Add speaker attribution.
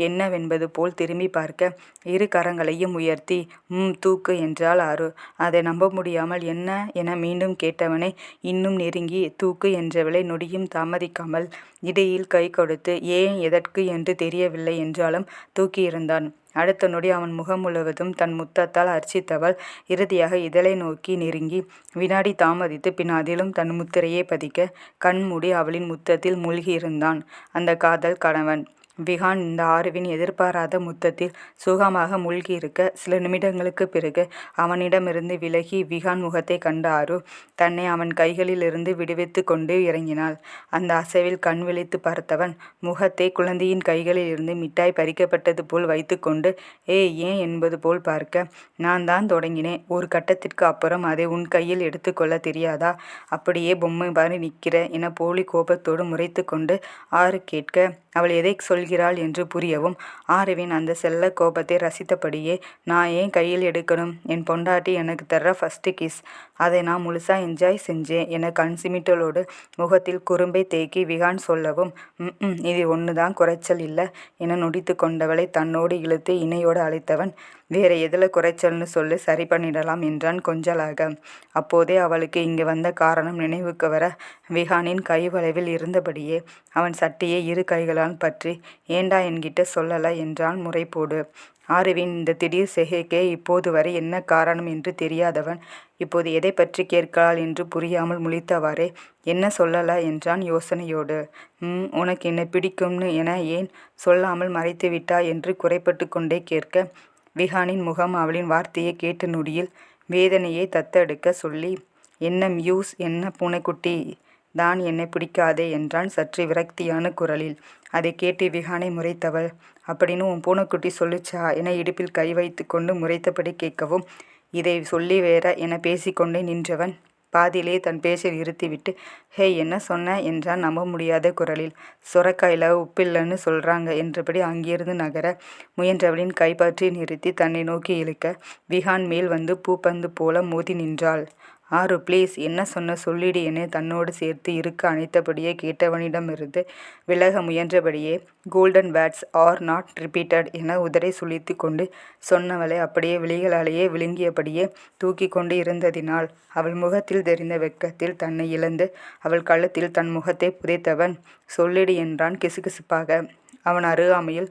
Speaker 1: என்னவென்பது போல் திரும்பி பார்க்க, இரு கரங்களையும் உயர்த்தி தூக்கு என்றாள் ஆரு. அதை நம்ப முடியாமல் என்ன என மீண்டும் கேட்டவனை இன்னும் நெருங்கி தூக்கு என்றவளை நொடியும் தாமதிக்காமல் இடையில் கை கொடுத்து ஏன் எதற்கு என்று தெரியவில்லை என்றாலும் தூக்கியிருந்தான். அடுத்த நொடி அவன் முகம் முழுவதும் தன் முத்தத்தால் அர்ச்சித்தவள் இறுதியாக இதழை நோக்கி நெருங்கி வினாடி தாமதித்து பின் அதிலும் தன் முத்திரையை பதிக்க கண்மூடி அவளின் முத்தத்தில் மூழ்கியிருந்தான் அந்த காதல் கணவன் விஹான். இந்த ஆருவின் எதிர்பாராத முத்தத்தில் சுகமாக மூழ்கியிருக்க சில நிமிடங்களுக்கு பிறகு அவனிடமிருந்து விலகி விஹான் முகத்தை கண்ட ஆரு தன்னை அவன் கைகளிலிருந்து விடுவித்து கொண்டு இறங்கினாள். அந்த அசைவில் கண் விழித்து பார்த்தவன் முகத்தை குழந்தையின் கைகளில் இருந்து மிட்டாய் பறிக்கப்பட்டது போல் வைத்து கொண்டு ஏன் என்பது போல் பார்க்க, நான் தான் தொடங்கினேன். ஒரு கட்டத்திற்கு அப்புறம் அதை உன் கையில் எடுத்துக்கொள்ள தெரியாதா? அப்படியே பொம்மை மாதிரி நிற்கிற என போலி கோபத்தோடு முறைத்து கொண்டு ஆரு கேட்க, அவள் எதை சொல்கிறாள் என்று புரியவும் ஆருவின் அந்த செல்ல கோபத்தை ரசித்தபடியே, நான் ஏன் கையில் எடுக்கணும்? என் பொண்டாட்டி எனக்கு தர்ற ஃபர்ஸ்ட் கிஸ், அதை நான் முழுசா என்ஜாய் செஞ்சேன் என கண் சிமிட்டலோடு முகத்தில் குறும்பை தேக்கி விஹான் சொல்லவும், இது ஒன்று தான் குறைச்சல் இல்லை என நொடித்து கொண்டவளை தன்னோடு இழுத்து இணையோடு அழைத்தவன், வேற எதில் குறைச்சல்னு சொல்லி சரி பண்ணிடலாம் என்றான் கொஞ்சலாக. அப்போதே அவளுக்கு இங்கே வந்த காரணம் நினைவுக்கு வர விஹானின் கை வளைவில் இருந்தபடியே அவன் சட்டையை இரு கைகளால் பற்றி, ஏண்டா என்கிட்ட சொல்லலை என்றான் முறைப்போடு. ஆருவின் இந்த திடீர் செய்கைக்கே இப்போது வரை என்ன காரணம் என்று தெரியாதவன் இப்போது எதை பற்றி கேட்கிறாள் என்று புரியாமல் முழித்தவாறே, என்ன சொல்லலை என்றான் யோசனையோடு. உனக்கு என்ன பிடிக்கும்னு என ஏன் சொல்லாமல் மறைத்து விட்டா என்று குறைப்பட்டு கொண்டே கேட்க, விஹானின் முகம் அவளின் வார்த்தையை கேட்ட நொடியில் வேதனையை தத்தெடுக்க சொல்லி, என்ன மியூஸ், என்ன பூனைக்குட்டி தான் என்னை பிடிக்காதே என்றான் சற்று விரக்தியான குரலில். அதை கேட்டு விஹானை முறைத்தவள், அப்படின்னு உன் பூனைக்குட்டி சொல்லுச்சா என இடுப்பில் கை வைத்து கொண்டு முறைத்தபடி கேட்கவும், இதை சொல்லி வேற என பேசிக்கொண்டே நின்றவன் பாதியிலே தன் பேச்சை நிறுத்திவிட்டு, ஹே என்ன சொன்ன என்றான் நம்ப முடியாத குரலில். சுரக்காயில் உப்பில்லைன்னு சொல்கிறாங்க என்றபடி அங்கிருந்து நகர முயன்றவளின் கைப்பற்றி நிறுத்தி தன்னை நோக்கி இழுக்க விஹான் மேல் வந்து பூப்பந்து போல மோதி நின்றாள். ஆரு ப்ளீஸ், என்ன சொன்ன சொல்லிடு என தன்னோடு சேர்த்து இருக்க அணைத்தபடியே கேட்டவனிடமிருந்து விலக முயன்றபடியே, golden words are not repeated என உதரை சுழித்து கொண்டு சொன்னவளை அப்படியே விழிகளாலேயே விழுங்கியபடியே தூக்கி கொண்டு இருந்ததினால் அவள் முகத்தில் தெரிந்த வெட்கத்தில் தன்னை இழந்து அவள் கழுத்தில் தன் முகத்தை புதைத்தவன், சொல்லிடு என்றான் கிசுகிசுப்பாக. அவன் அருகாமையில்